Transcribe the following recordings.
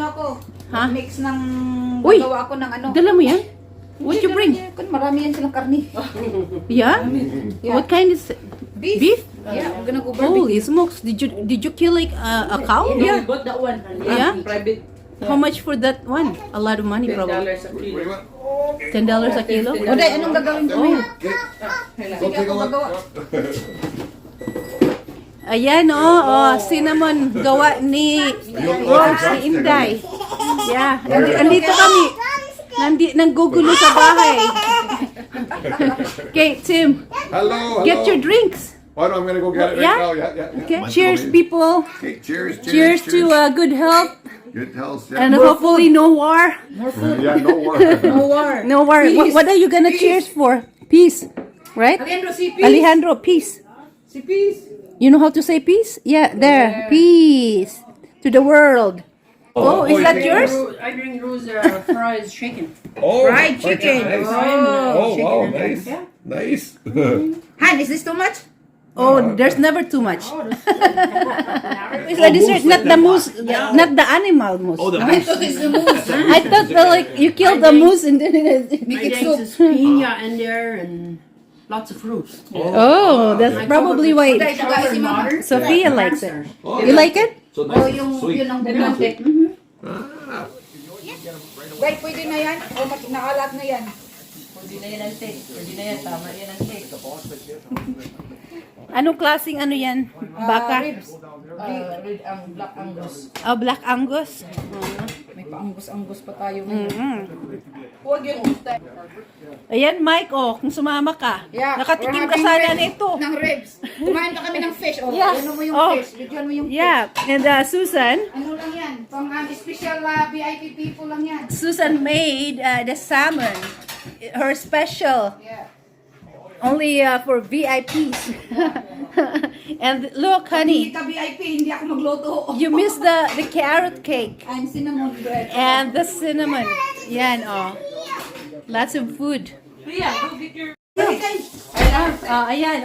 ako. Ha? Mix ng Uy! gagawa ako ng ano. Dala mo yan? What you bring? Marami yan silang karni. Yeah? Yeah. What kind is it? Beef? Beef? Yeah, I'm gonna go barbecue. Holy smokes! Did you kill like a cow? Yeah, we bought that one. Yeah? Private. How much for that one? A lot of money probably. $10 a kilo. $10 a kilo? Oday, anong gagawin ko? Oh. Sige, ako gagawa. Ayan, cinnamon gawa ni Rose, ni Inday. Yeah, andito kami. Nanggugulo sa bahay. Okay, Tim, Hello. get your drinks. Oh, no, I'm gonna go get it right Yeah? now. Yeah. Okay, cheers, people. Okay, cheers. Cheers to good health Good health. and hopefully no war. Yeah, no war. No war. No war. What are you gonna cheers for? Peace, right? Alejandro, si Peace. Alejandro, peace. Si Peace. You know how to say peace? Yeah, there. Peace to the world. Oh, is that yours? I drink Rose fries chicken. Oh, Fried chicken. Nice. Oh. Wow, nice. Nice. Han, is this too much? Oh, there's never too much. It's a dessert, not the moose, not the animal moose. Oh, the I moose. thought it's the moose. I thought like you killed the moose and then Make I it think soup. there's piña in there and lots of fruits. oh, that's probably why Oday, tagay si Mama. Sophia likes it. Oh, You like it? So Oh, nice yung and sweet. yun ang bumante. Ah. Guys, pwede na yan? O nakalat na yan? Pwede na yan ang cake. Pwede na yan. Tama yan ang cake. Anong klaseng ano yan? Baka? Ribs. Red ang black angus. Oh, Black Angus? May pa-angus-angus pa tayo. Huwag yung usta. Ayan, Mike, kung sumama ka. Yeah, Nakatikim we're ka having sana ribs. nito. Ng ribs. Kumain pa kami ng fish. Yeah. Ano mo yung Oh. fish? Bigyan mo yung fish. Yeah, and Susan, Ano lang yan? Pang special VIP people lang yan. Susan made the salmon, her special. Yeah. Only for VIPs. And look, honey, Hindi ka VIP, hindi ako magluto. you missed the carrot cake I'm cinnamon bread. and the cinnamon. Yan, lots of food. Yeah, go get your... Ayan,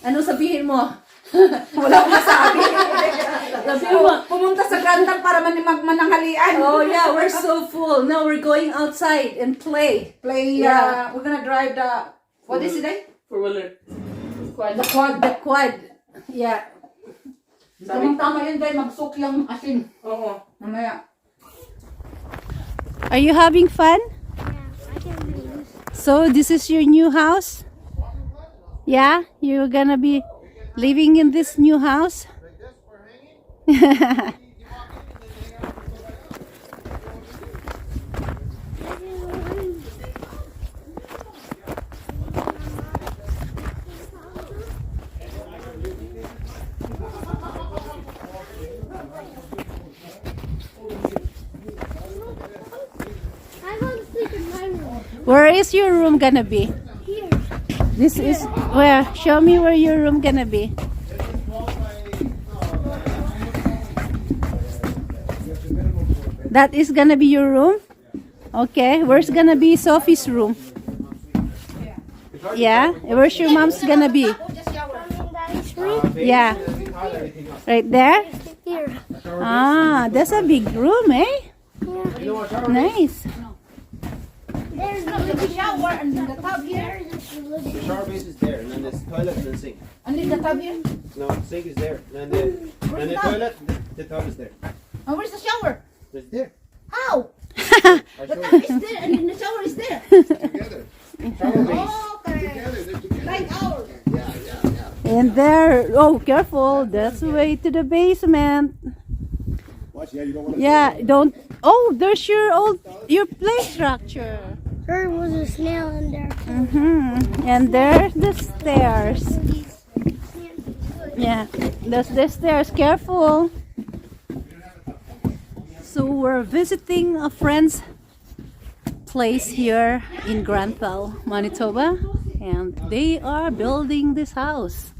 ano sabihin mo? Wala akong masabi. Sabihin mo, Pumunta sa Grunthal para mananghalian. oh yeah, we're so full. Now we're going outside and play. Play, Yeah. we're gonna drive the, what is it? For-wheeler. The quad. The quad. Yeah. Tamang-tama yun, guys. Magsuk yung asin. Oo. Mamaya. Are you having fun? So this is your new house? Yeah, you're gonna be living in this new house? I want to sleep in my room. Where is your room gonna be? Here. This is where? Show me where your room gonna be. That is gonna be your room? Okay, where's gonna be Sophie's room? Yeah, where's your mom's gonna be? I'm in Daddy's room. Yeah, right there? Here. Ah, that's a big room, eh? Yeah. Nice. There's the shower and the tub here. The shower base is there, and then there's toilet and then sink. Ano yung tub yun? No, sink is there, and then the toilet, the tub is there. Oh, where's the shower? It's there. How? I The showed tub is there and then the shower is there. Together. shower base. Okay. Together. They're together. Like ours. And there, oh, careful, that's the way to the basement. Watch, yeah, you don't want to. Yeah, don't, oh, there's your play structure. There was a snail in there. And there's the stairs. Yeah, there's the stairs, careful. So we're visiting a friend's place here in Grunthal, Manitoba, and they are building this house.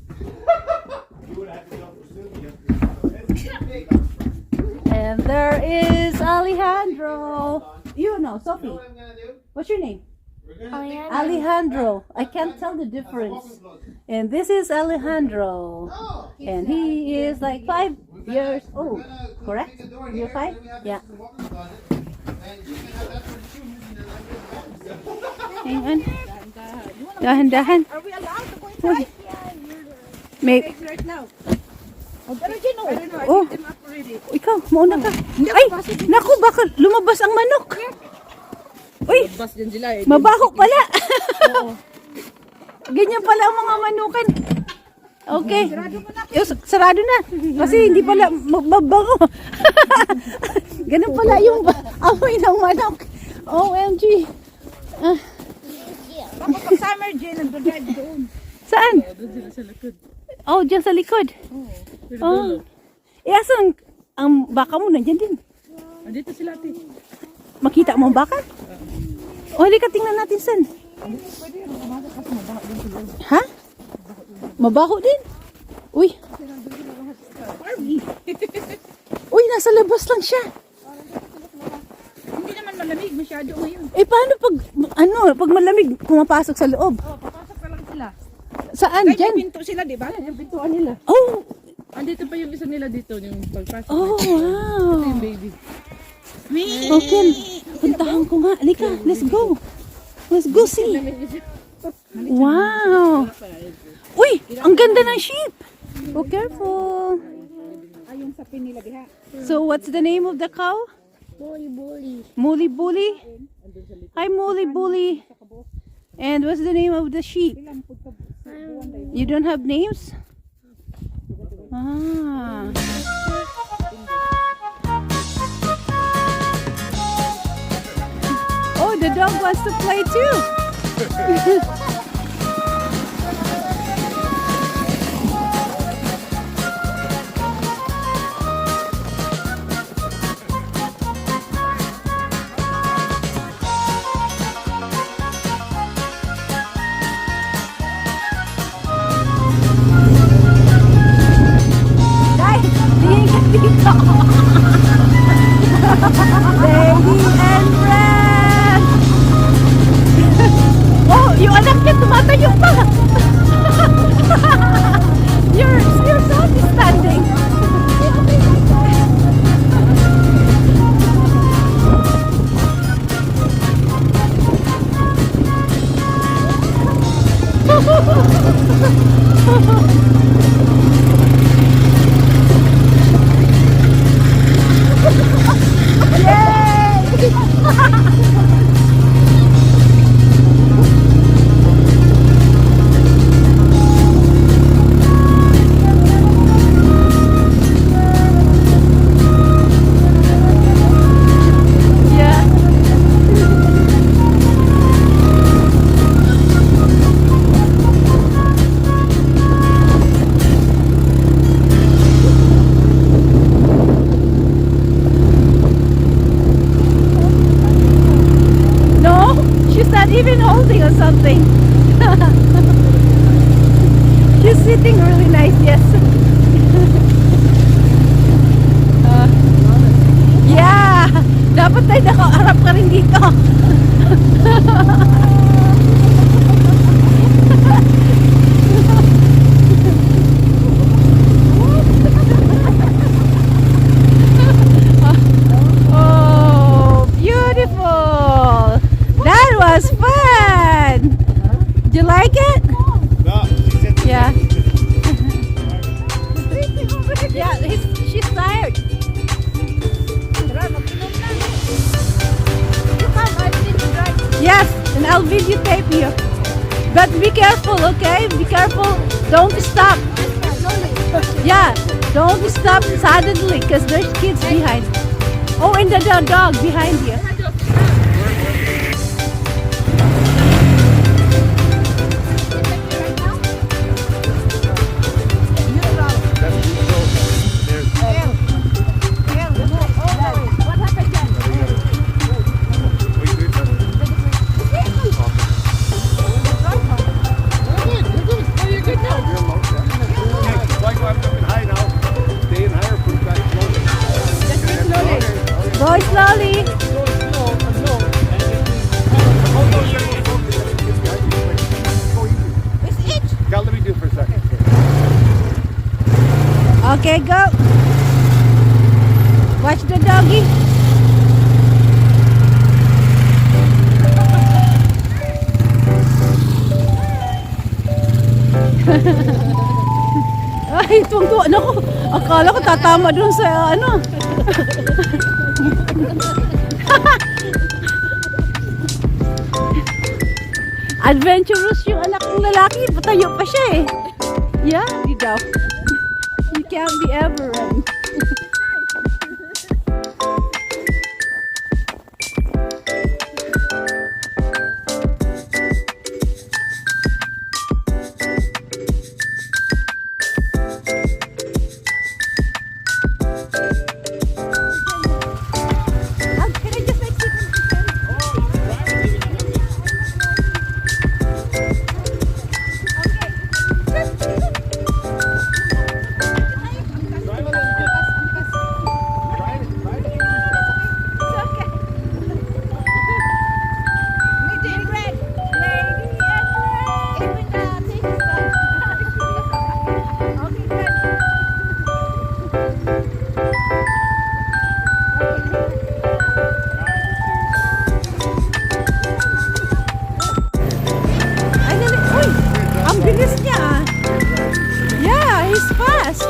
And there is Alejandro. You know, Sophie. What's your name? Alejandro. I can't tell the difference. And this is Alejandro. And he is like 5 years old. Correct? You're 5? Yeah. Hang on. Dahan-dahan. Are we allowed to go inside? Maybe. Right now. Oh, I don't know. I oh. picked them up already. Ikaw, mauna ka. Ay, naku, baka lumabas ang manok. Uy, Bas din sila eh. mabaho pala. Ganyan pala ang mga manukan. Okay. Sarado na. Kasi hindi pala mabango. Ganun pala yung amoy ng manok. OMG. Baka pag summer, Jane, nag-drive doon. Saan? Doon sa likod. Oh, dyan sa likod. Oh. Asan ang baka mo? Nandyan din. Andito sila ate. Makita mo ang baka? O, halika, tingnan natin saan. Ha? Mabaho din? Uy. Uy, nasa labas lang siya. Hindi naman malamig masyado ngayon. Eh, paano pag malamig, pumapasok sa loob? Oh, papasok pa lang sila. Saan? Kahit Dyan? may pinto sila, di ba? Yung pintuan nila. Oh! Andito pa yung isa nila dito, yung pagpasok. Oh, wow! Ito yung baby. Okay, puntahan ko nga. Halika, let's go. Let's go see. Wow! Uy, ang ganda ng sheep. Oh, careful. Ay, yung sapin nila diha. So, what's the name of the cow? Bully, bully. Muli Bully? Hi, Muli Bully. And what's the name of the sheep? You don't have names? Ah. Oh, the dog wants to play too. Guys, tingin ka dito. Lady and Red. Oh, yung anak niya tumatayo pa. Your son is standing. Yeah. No, she's not even holding or something. She's sitting really nice, yes. Yeah, dapat tayo nakaharap ka rin dito. Oh, beautiful. That was fun. Did you like it? No, she said Yeah. Yeah, she's tired. Yes, and I'll videotape you. But be careful, okay? Be careful. Don't stop. Yeah, don't stop suddenly because there's kids behind. Oh, and the dog behind you. Go slowly. Okay, go. Watch the doggy. Ay, tuwang-tuwa. Naku, akala ko tatama dun sa ano. Adventurous yung anak ng lalaki. Patayo pa siya eh. Yeah, di daw. You can't be ever ready. Can I just like sit in ang bilis niya. Yeah, he's fast.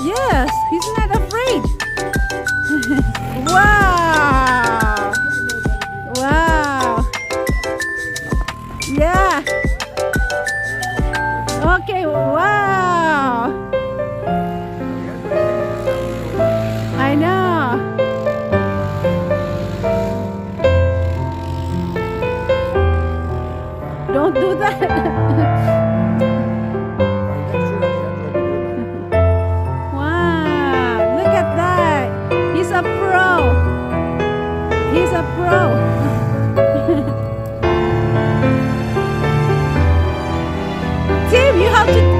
Yes, he's not afraid. Wow. Wow. Yeah. Okay, wow. I know. Don't do that. Wow, look at that. He's a pro. He's a pro. Tim, you have to.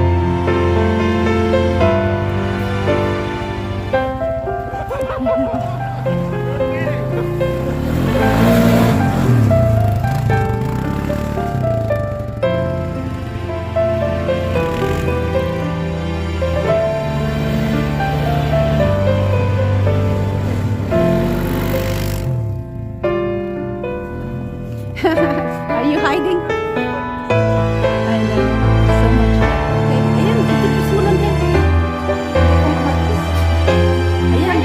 Are you hiding? I know. So much. Okay. Ayan, itipis mo lang din. Ayan.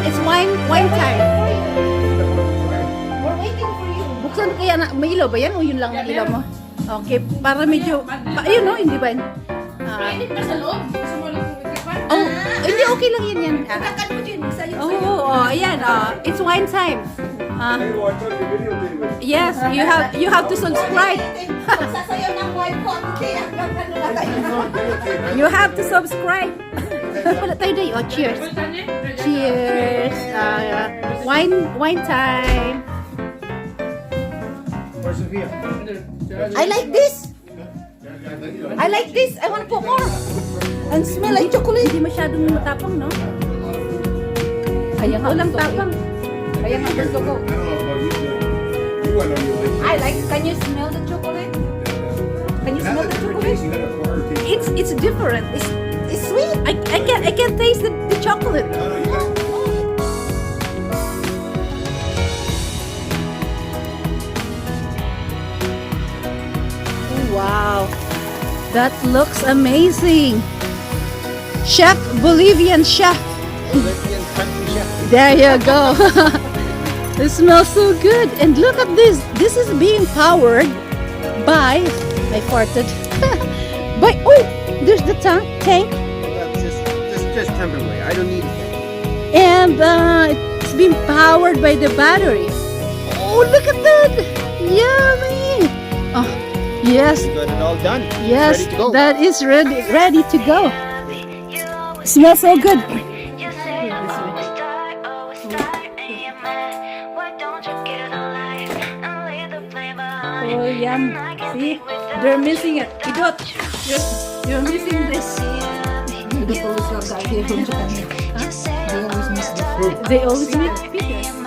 It's wine time. We're waiting for you. Buksan kaya na, may ilaw ba yan o yun lang ang ilaw mo? Okay, para medyo, ayun no, hindi ba? Pwede pa sa loob. Gusto mo lang itipan? Oh, hindi, okay lang yan. Kakan mo dyan. Sa'yo. Oh, ayan, it's wine time. Hey, watch out, your video David. Yes, you have to subscribe. Sasayaw ng wife ko. Hindi, hanggang ano na tayo. You have to subscribe. Wala tayo day. Oh, cheers. Cheers. Wine time. Where's Sophia? I like this. I like this. I want to put more. And smell like chocolate. Hindi masyadong matapang, no? Kaya nga Walang gusto ko. tapang. Kaya nga gusto ko. I don't know about you, but you went on your list. I like, can you smell the chocolate? Can you smell the chocolate? You got a quarter taste. It's different. It's sweet. I can't taste the chocolate. No, no, you got Wow, that looks amazing. Chef, Bolivian chef. Olympian country chef. There you go. It smells so good. And look at this. This is being powered by, I farted. By, oh, there's the tank. That's just temporary. I don't need it. And it's being powered by the battery. Oh, look at that. Yummy. Oh, yes. We got it all done. Yes, Ready to go. that is ready to go. Smells so good. Oh, yum. See, they're missing it. Idot, you're missing this. They always love that. They always miss the fruit. They always make pictures.